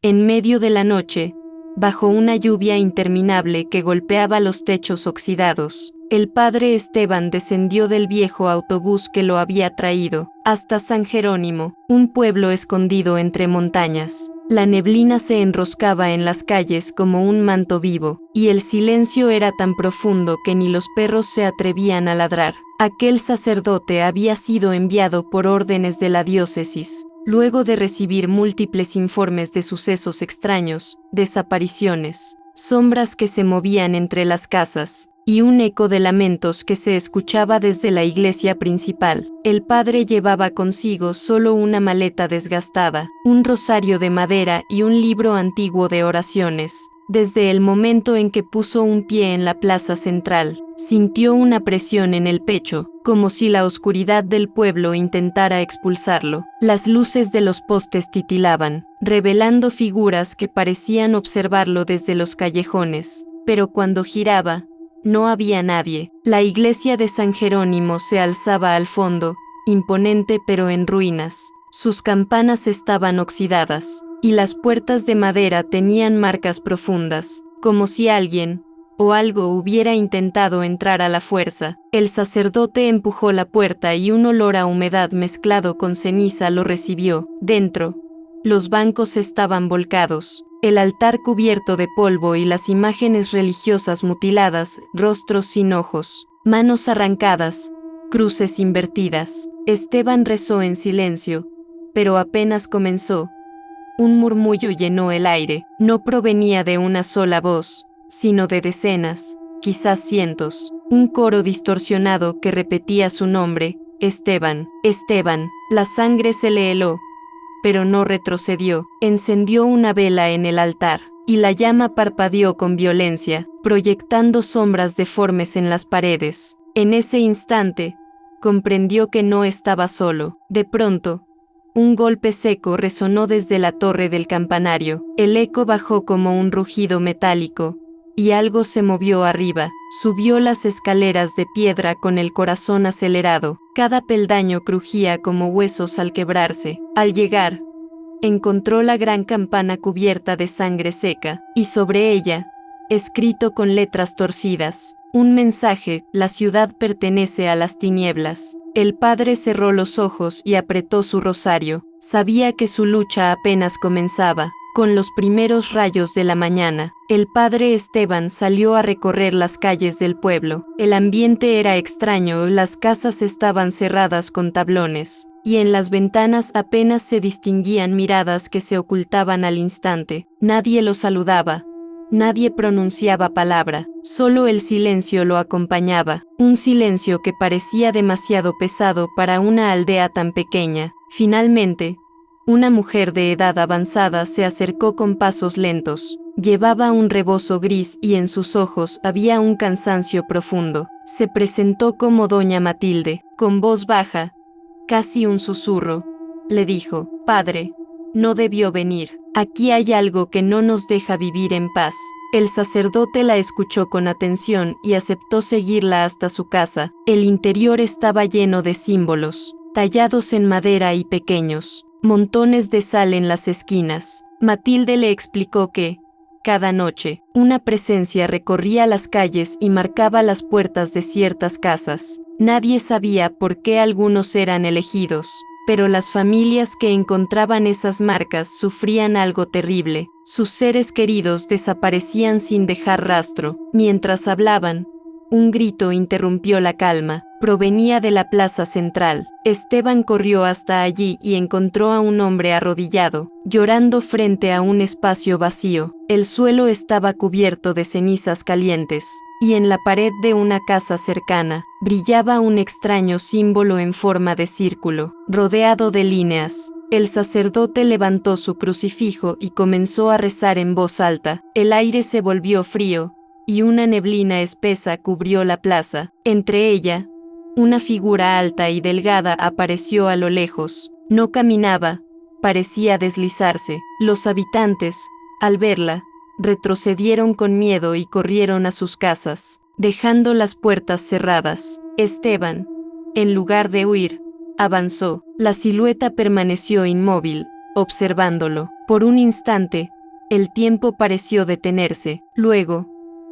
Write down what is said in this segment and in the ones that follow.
En medio de la noche, bajo una lluvia interminable que golpeaba los techos oxidados, el padre Esteban descendió del viejo autobús que lo había traído hasta San Jerónimo, un pueblo escondido entre montañas. La neblina se enroscaba en las calles como un manto vivo, y el silencio era tan profundo que ni los perros se atrevían a ladrar. Aquel sacerdote había sido enviado por órdenes de la diócesis, luego de recibir múltiples informes de sucesos extraños, desapariciones, sombras que se movían entre las casas, y un eco de lamentos que se escuchaba desde la iglesia principal. El padre llevaba consigo solo una maleta desgastada, un rosario de madera y un libro antiguo de oraciones. Desde el momento en que puso un pie en la plaza central, sintió una presión en el pecho, como si la oscuridad del pueblo intentara expulsarlo. Las luces de los postes titilaban, revelando figuras que parecían observarlo desde los callejones, pero cuando giraba, no había nadie. La iglesia de San Jerónimo se alzaba al fondo, imponente pero en ruinas. Sus campanas estaban oxidadas, y las puertas de madera tenían marcas profundas, como si alguien o algo hubiera intentado entrar a la fuerza. El sacerdote empujó la puerta y un olor a humedad mezclado con ceniza lo recibió. Dentro, los bancos estaban volcados, el altar cubierto de polvo y las imágenes religiosas mutiladas, rostros sin ojos, manos arrancadas, cruces invertidas. Esteban rezó en silencio, pero apenas comenzó, un murmullo llenó el aire. No provenía de una sola voz, sino de decenas, quizás cientos. Un coro distorsionado que repetía su nombre: Esteban, Esteban. La sangre se le heló, pero no retrocedió. Encendió una vela en el altar, y la llama parpadeó con violencia, proyectando sombras deformes en las paredes. En ese instante, comprendió que no estaba solo. De pronto, un golpe seco resonó desde la torre del campanario. El eco bajó como un rugido metálico, y algo se movió arriba. Subió las escaleras de piedra con el corazón acelerado. Cada peldaño crujía como huesos al quebrarse. Al llegar, encontró la gran campana cubierta de sangre seca, y sobre ella, escrito con letras torcidas, un mensaje: la ciudad pertenece a las tinieblas. El padre cerró los ojos y apretó su rosario. Sabía que su lucha apenas comenzaba. Con los primeros rayos de la mañana, el padre Esteban salió a recorrer las calles del pueblo. El ambiente era extraño, las casas estaban cerradas con tablones, y en las ventanas apenas se distinguían miradas que se ocultaban al instante. Nadie lo saludaba. Nadie pronunciaba palabra, solo el silencio lo acompañaba, un silencio que parecía demasiado pesado para una aldea tan pequeña. Finalmente, una mujer de edad avanzada se acercó con pasos lentos. Llevaba un rebozo gris y en sus ojos había un cansancio profundo. Se presentó como doña Matilde. Con voz baja, casi un susurro, le dijo: «Padre, no debió venir. Aquí hay algo que no nos deja vivir en paz». El sacerdote la escuchó con atención y aceptó seguirla hasta su casa. El interior estaba lleno de símbolos, tallados en madera y pequeños, montones de sal en las esquinas. Matilde le explicó que, cada noche, una presencia recorría las calles y marcaba las puertas de ciertas casas. Nadie sabía por qué algunos eran elegidos, pero las familias que encontraban esas marcas sufrían algo terrible. Sus seres queridos desaparecían sin dejar rastro. Mientras hablaban, un grito interrumpió la calma. Provenía de la plaza central. Esteban corrió hasta allí y encontró a un hombre arrodillado, llorando frente a un espacio vacío. El suelo estaba cubierto de cenizas calientes, y en la pared de una casa cercana, brillaba un extraño símbolo en forma de círculo, rodeado de líneas. El sacerdote levantó su crucifijo y comenzó a rezar en voz alta. El aire se volvió frío, y una neblina espesa cubrió la plaza. Entre ella, una figura alta y delgada apareció a lo lejos. No caminaba, parecía deslizarse. Los habitantes, al verla, retrocedieron con miedo y corrieron a sus casas, dejando las puertas cerradas. Esteban, en lugar de huir, avanzó. La silueta permaneció inmóvil, observándolo. Por un instante, el tiempo pareció detenerse. Luego,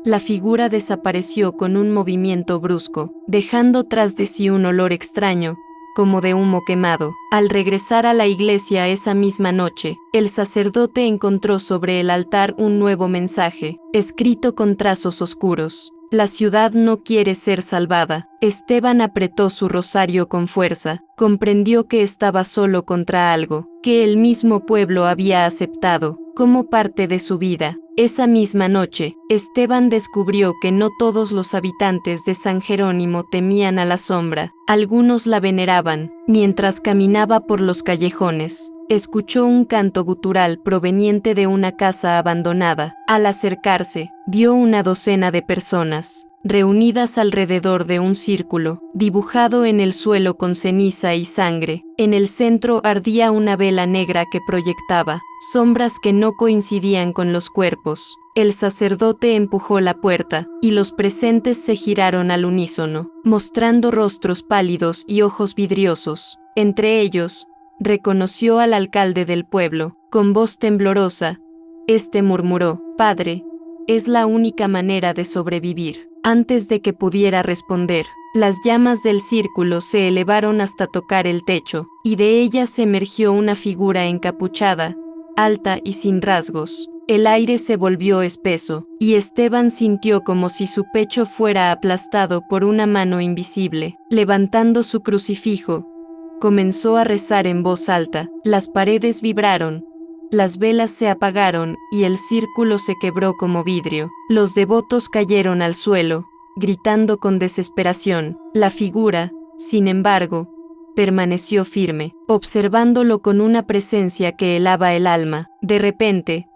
la figura desapareció con un movimiento brusco, dejando tras de sí un olor extraño, como de humo quemado. Al regresar a la iglesia esa misma noche, el sacerdote encontró sobre el altar un nuevo mensaje, escrito con trazos oscuros. La ciudad no quiere ser salvada. Esteban apretó su rosario con fuerza, comprendió que estaba solo contra algo, que el mismo pueblo había aceptado, como parte de su vida. Esa misma noche, Esteban descubrió que no todos los habitantes de San Jerónimo temían a la sombra, algunos la veneraban. Mientras caminaba por los callejones, escuchó un canto gutural proveniente de una casa abandonada. Al acercarse, vio una docena de personas, reunidas alrededor de un círculo, dibujado en el suelo con ceniza y sangre. En el centro ardía una vela negra que proyectaba sombras que no coincidían con los cuerpos. El sacerdote empujó la puerta, y los presentes se giraron al unísono, mostrando rostros pálidos y ojos vidriosos. Entre ellos, reconoció al alcalde del pueblo. Con voz temblorosa, este murmuró: «Padre, es la única manera de sobrevivir». Antes de que pudiera responder, las llamas del círculo se elevaron hasta tocar el techo, y de ellas emergió una figura encapuchada, alta y sin rasgos. El aire se volvió espeso, y Esteban sintió como si su pecho fuera aplastado por una mano invisible. Levantando su crucifijo, comenzó a rezar en voz alta. Las paredes vibraron, las velas se apagaron y el círculo se quebró como vidrio. Los devotos cayeron al suelo, gritando con desesperación. La figura, sin embargo, permaneció firme, observándolo con una presencia que helaba el alma. De repente,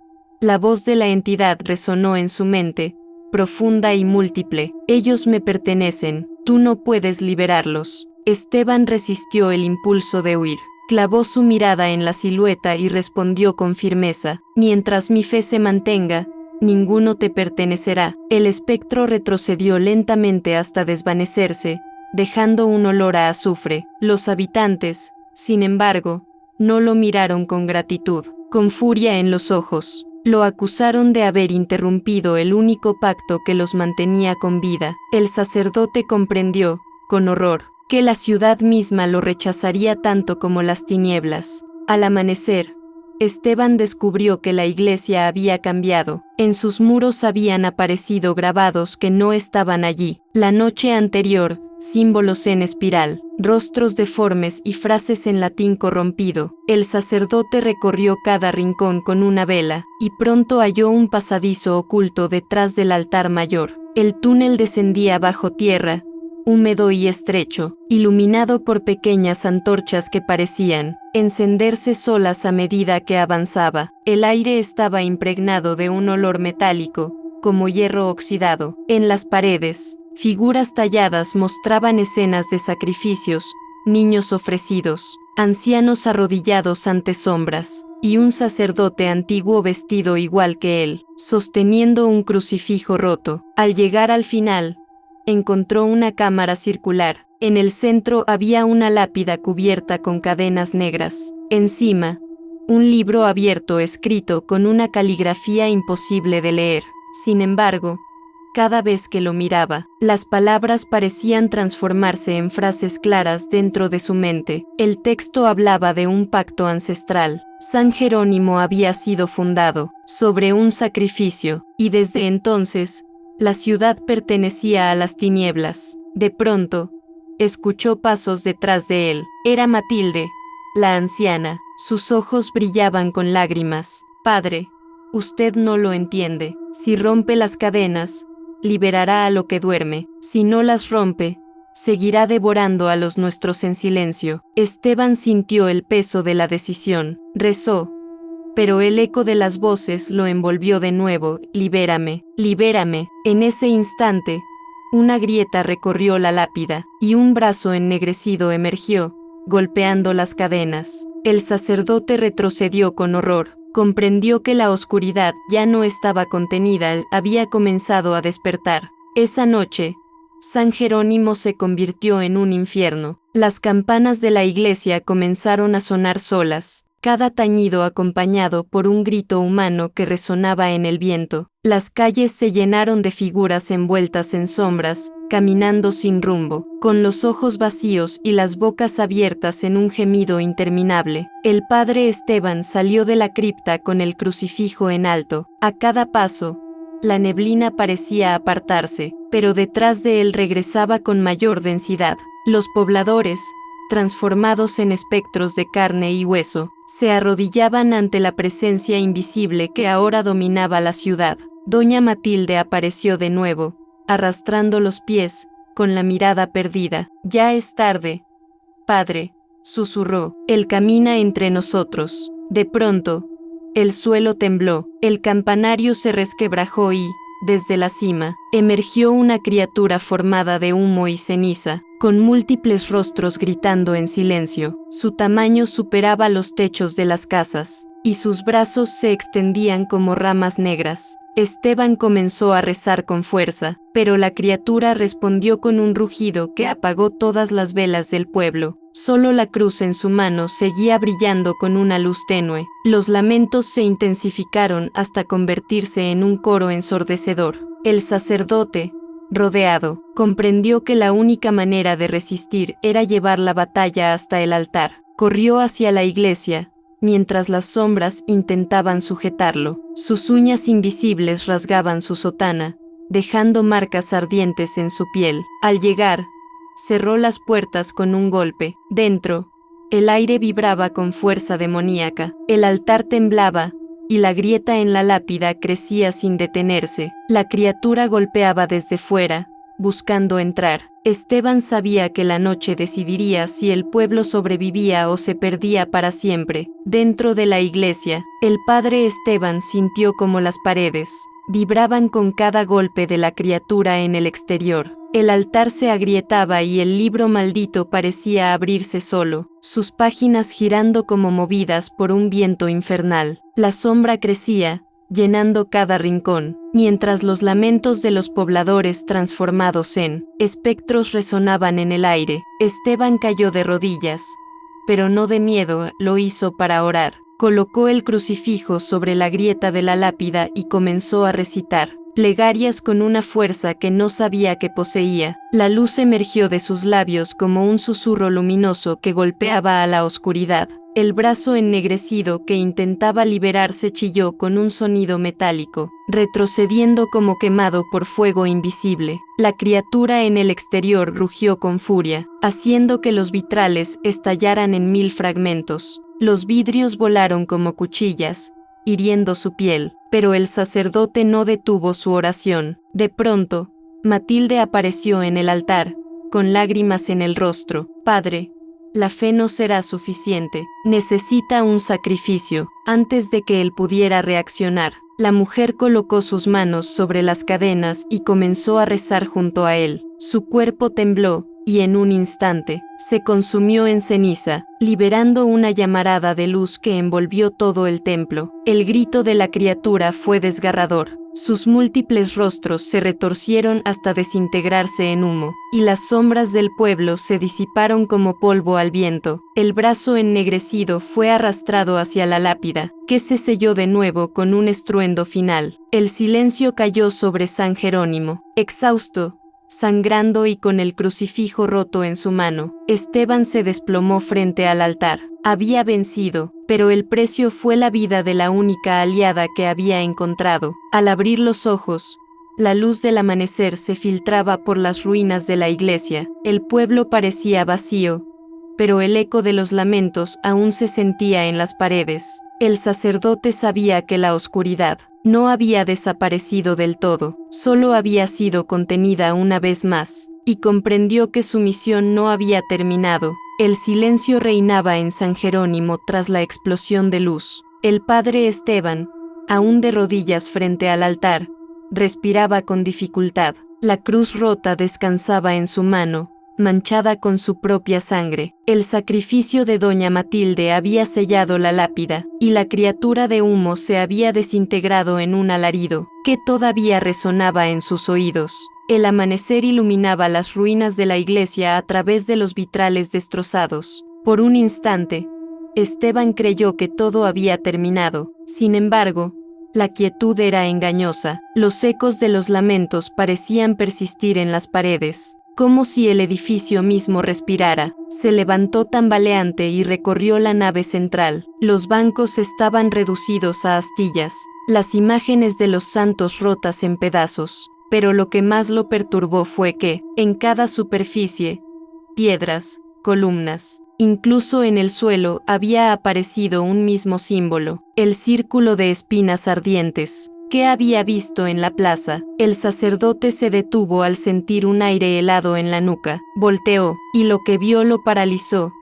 la voz de la entidad resonó en su mente, profunda y múltiple: «Ellos me pertenecen, tú no puedes liberarlos». Esteban resistió el impulso de huir. Clavó su mirada en la silueta y respondió con firmeza: «Mientras mi fe se mantenga, ninguno te pertenecerá». El espectro retrocedió lentamente hasta desvanecerse, dejando un olor a azufre. Los habitantes, sin embargo, no lo miraron con gratitud. Con furia en los ojos, lo acusaron de haber interrumpido el único pacto que los mantenía con vida. El sacerdote comprendió, con horror, que la ciudad misma lo rechazaría tanto como las tinieblas. Al amanecer, Esteban descubrió que la iglesia había cambiado. En sus muros habían aparecido grabados que no estaban allí. La noche anterior, símbolos en espiral, rostros deformes y frases en latín corrompido. El sacerdote recorrió cada rincón con una vela, y pronto halló un pasadizo oculto detrás del altar mayor. El túnel descendía bajo tierra, húmedo y estrecho, iluminado por pequeñas antorchas que parecían encenderse solas a medida que avanzaba. El aire estaba impregnado de un olor metálico, como hierro oxidado. En las paredes, figuras talladas mostraban escenas de sacrificios, niños ofrecidos, ancianos arrodillados ante sombras, y un sacerdote antiguo vestido igual que él, sosteniendo un crucifijo roto. Al llegar al final, encontró una cámara circular. En el centro había una lápida cubierta con cadenas negras. Encima, un libro abierto escrito con una caligrafía imposible de leer. Sin embargo, cada vez que lo miraba, las palabras parecían transformarse en frases claras dentro de su mente. El texto hablaba de un pacto ancestral. San Jerónimo había sido fundado sobre un sacrificio, y desde entonces, la ciudad pertenecía a las tinieblas. De pronto, escuchó pasos detrás de él. Era Matilde, la anciana. Sus ojos brillaban con lágrimas. «Padre, usted no lo entiende. Si rompe las cadenas, liberará a lo que duerme. Si no las rompe, seguirá devorando a los nuestros en silencio». Esteban sintió el peso de la decisión. Rezó, pero el eco de las voces lo envolvió de nuevo: «Libérame, libérame». En ese instante, una grieta recorrió la lápida, y un brazo ennegrecido emergió, golpeando las cadenas. El sacerdote retrocedió con horror. Comprendió que la oscuridad ya no estaba contenida, había comenzado a despertar. Esa noche, San Jerónimo se convirtió en un infierno. Las campanas de la iglesia comenzaron a sonar solas, cada tañido acompañado por un grito humano que resonaba en el viento. Las calles se llenaron de figuras envueltas en sombras, caminando sin rumbo, con los ojos vacíos y las bocas abiertas en un gemido interminable. El padre Esteban salió de la cripta con el crucifijo en alto. A cada paso, la neblina parecía apartarse, pero detrás de él regresaba con mayor densidad. Los pobladores, transformados en espectros de carne y hueso, se arrodillaban ante la presencia invisible que ahora dominaba la ciudad. Doña Matilde apareció de nuevo, arrastrando los pies, con la mirada perdida. «Ya es tarde, padre», susurró. «Él camina entre nosotros». De pronto, el suelo tembló, el campanario se resquebrajó y, desde la cima, emergió una criatura formada de humo y ceniza, con múltiples rostros gritando en silencio. Su tamaño superaba los techos de las casas, y sus brazos se extendían como ramas negras. Esteban comenzó a rezar con fuerza, pero la criatura respondió con un rugido que apagó todas las velas del pueblo. Solo la cruz en su mano seguía brillando con una luz tenue. Los lamentos se intensificaron hasta convertirse en un coro ensordecedor. El sacerdote, rodeado, comprendió que la única manera de resistir era llevar la batalla hasta el altar. Corrió hacia la iglesia, mientras las sombras intentaban sujetarlo. Sus uñas invisibles rasgaban su sotana, dejando marcas ardientes en su piel. Al llegar, cerró las puertas con un golpe. Dentro, el aire vibraba con fuerza demoníaca. El altar temblaba, y la grieta en la lápida crecía sin detenerse. La criatura golpeaba desde fuera, buscando entrar. Esteban sabía que la noche decidiría si el pueblo sobrevivía o se perdía para siempre. Dentro de la iglesia, el padre Esteban sintió como las paredes vibraban con cada golpe de la criatura en el exterior. El altar se agrietaba y el libro maldito parecía abrirse solo, sus páginas girando como movidas por un viento infernal. La sombra crecía, llenando cada rincón, mientras los lamentos de los pobladores transformados en espectros resonaban en el aire. Esteban cayó de rodillas, pero no de miedo, lo hizo para orar. Colocó el crucifijo sobre la grieta de la lápida y comenzó a recitar plegarias con una fuerza que no sabía que poseía. La luz emergió de sus labios como un susurro luminoso que golpeaba a la oscuridad. El brazo ennegrecido que intentaba liberarse chilló con un sonido metálico, retrocediendo como quemado por fuego invisible. La criatura en el exterior rugió con furia, haciendo que los vitrales estallaran en 1000 fragmentos. Los vidrios volaron como cuchillas, hiriendo su piel, pero el sacerdote no detuvo su oración. De pronto, Matilde apareció en el altar, con lágrimas en el rostro. «Padre, la fe no será suficiente, necesita un sacrificio». Antes de que él pudiera reaccionar, la mujer colocó sus manos sobre las cadenas y comenzó a rezar junto a él. Su cuerpo tembló, y en un instante, se consumió en ceniza, liberando una llamarada de luz que envolvió todo el templo. El grito de la criatura fue desgarrador. Sus múltiples rostros se retorcieron hasta desintegrarse en humo, y las sombras del pueblo se disiparon como polvo al viento. El brazo ennegrecido fue arrastrado hacia la lápida, que se selló de nuevo con un estruendo final. El silencio cayó sobre San Jerónimo. Exhausto, sangrando y con el crucifijo roto en su mano, Esteban se desplomó frente al altar. Había vencido, pero el precio fue la vida de la única aliada que había encontrado. Al abrir los ojos, la luz del amanecer se filtraba por las ruinas de la iglesia. El pueblo parecía vacío, pero el eco de los lamentos aún se sentía en las paredes. El sacerdote sabía que la oscuridad no había desaparecido del todo, solo había sido contenida una vez más, y comprendió que su misión no había terminado. El silencio reinaba en San Jerónimo tras la explosión de luz. El padre Esteban, aún de rodillas frente al altar, respiraba con dificultad. La cruz rota descansaba en su mano, manchada con su propia sangre. El sacrificio de doña Matilde había sellado la lápida, y la criatura de humo se había desintegrado en un alarido, que todavía resonaba en sus oídos. El amanecer iluminaba las ruinas de la iglesia a través de los vitrales destrozados. Por un instante, Esteban creyó que todo había terminado. Sin embargo, la quietud era engañosa. Los ecos de los lamentos parecían persistir en las paredes, como si el edificio mismo respirara. Se levantó tambaleante y recorrió la nave central. Los bancos estaban reducidos a astillas, las imágenes de los santos rotas en pedazos. Pero lo que más lo perturbó fue que, en cada superficie, piedras, columnas, incluso en el suelo había aparecido un mismo símbolo, el círculo de espinas ardientes. ¿Qué había visto en la plaza? El sacerdote se detuvo al sentir un aire helado en la nuca, volteó, y lo que vio lo paralizó.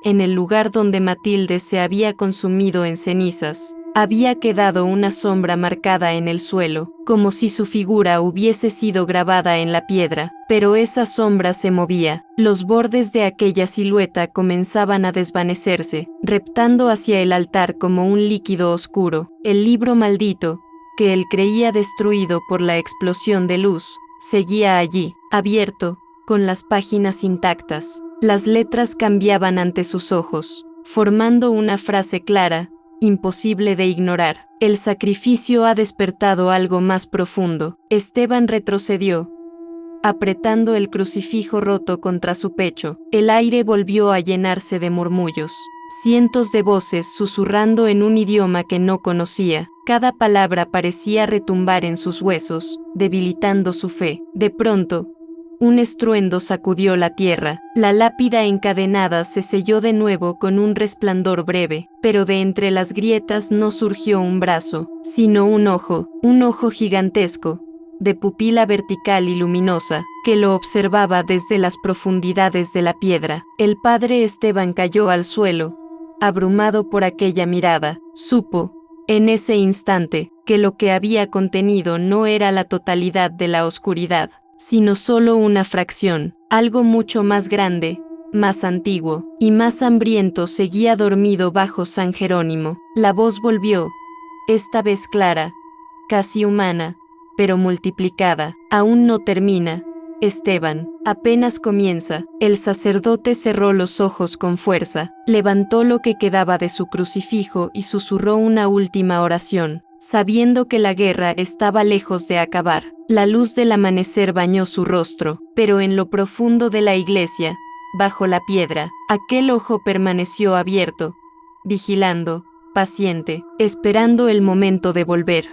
En el lugar donde Matilde se había consumido en cenizas, había quedado una sombra marcada en el suelo, como si su figura hubiese sido grabada en la piedra, pero esa sombra se movía. Los bordes de aquella silueta comenzaban a desvanecerse, reptando hacia el altar como un líquido oscuro. El libro maldito, que él creía destruido por la explosión de luz, seguía allí, abierto, con las páginas intactas. Las letras cambiaban ante sus ojos, formando una frase clara, imposible de ignorar. El sacrificio ha despertado algo más profundo. Esteban retrocedió, apretando el crucifijo roto contra su pecho. El aire volvió a llenarse de murmullos. Cientos de voces susurrando en un idioma que no conocía. Cada palabra parecía retumbar en sus huesos, debilitando su fe. De pronto, un estruendo sacudió la tierra. La lápida encadenada se selló de nuevo con un resplandor breve, pero de entre las grietas no surgió un brazo, sino un ojo gigantesco, de pupila vertical y luminosa, que lo observaba desde las profundidades de la piedra. El padre Esteban cayó al suelo, abrumado por aquella mirada. Supo, en ese instante, que lo que había contenido no era la totalidad de la oscuridad, sino solo una fracción. Algo mucho más grande, más antiguo y más hambriento seguía dormido bajo San Jerónimo. La voz volvió, esta vez clara, casi humana, pero multiplicada. Aún no termina, Esteban, apenas comienza. El sacerdote cerró los ojos con fuerza, levantó lo que quedaba de su crucifijo y susurró una última oración, sabiendo que la guerra estaba lejos de acabar. La luz del amanecer bañó su rostro, pero en lo profundo de la iglesia, bajo la piedra, aquel ojo permaneció abierto, vigilando, paciente, esperando el momento de volver.